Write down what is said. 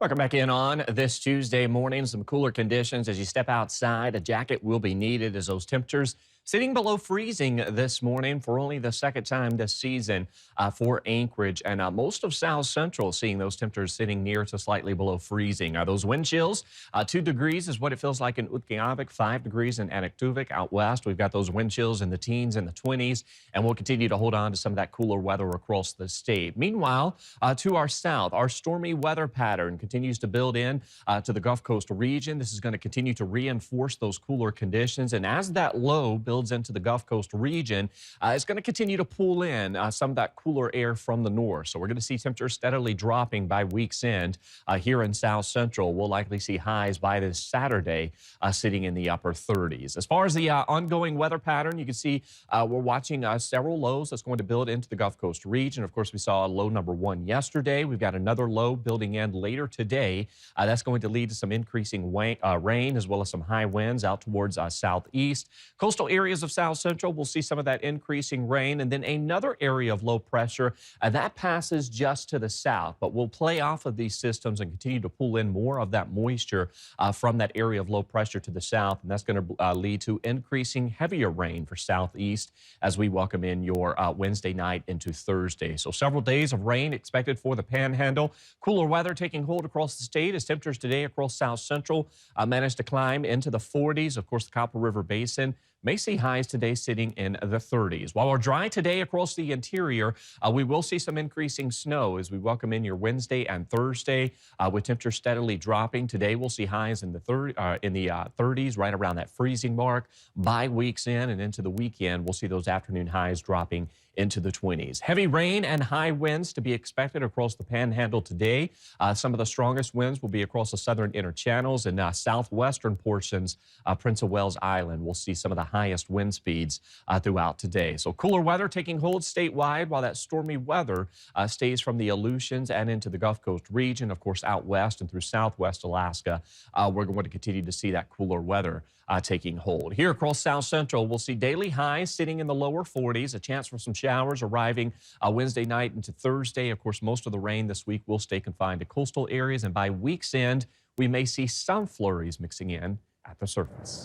Welcome back in on this Tuesday morning. Some cooler conditions as you step outside. A jacket will be needed as those temperatures sitting below freezing this morning for only the second time this season for Anchorage. And most of South Central seeing those temperatures sitting near to slightly below freezing. Those wind chills, 2 degrees is what it feels like in Utqiagvik, 5 degrees in Anaktuvik. Out west, we've got those wind chills in the teens and the 20s, and we'll continue to hold on to some of that cooler weather across the state. Meanwhile, to our south, our stormy weather pattern continues to build in to the Gulf Coast region. This is going to continue to reinforce those cooler conditions. And as that low builds into the Gulf Coast region, it's going to continue to pull in some of that cooler air from the north. So we're going to see temperatures steadily dropping by week's end here in South Central. We'll likely see highs by this Saturday sitting in the upper 30s. As far as the ongoing weather pattern, you can see we're watching several lows that's going to build into the Gulf Coast region. Of course, we saw low number 1 yesterday. We've got another low building in later today. That's going to lead to some increasing rain as well as some high winds out towards southeast. Coastal areas of South Central will see some of that increasing rain, and then another area of low pressure that passes just to the south, but will play off of these systems and continue to pull in more of that moisture from that area of low pressure to the south, and that's going to lead to increasing heavier rain for southeast as we welcome in your Wednesday night into Thursday. So several days of rain expected for the Panhandle. Cooler weather taking hold across the state as temperatures today across South Central managed to climb into the 40s. Of course, the Copper River Basin may see highs today sitting in the 30s. While we're dry today across the interior, we will see some increasing snow as we welcome in your Wednesday and Thursday with temperatures steadily dropping. Today we'll see highs in the 30s, right around that freezing mark. By week's end and into the weekend, we'll see those afternoon highs dropping into the 20s. Heavy rain and high winds to be expected across the Panhandle today. Some of the strongest winds will be across the southern inner channels and southwestern portions of Prince of Wales Island. We'll see some of the highest wind speeds throughout today. So cooler weather taking hold statewide while that stormy weather stays from the Aleutians and into the Gulf Coast region. Of course, out west and through southwest Alaska, we're going to continue to see that cooler weather taking hold. Here across South Central, we'll see daily highs sitting in the lower 40s, a chance for some showers arriving Wednesday night into Thursday. Of course, most of the rain this week will stay confined to coastal areas, and by week's end, we may see some flurries mixing in at the surface.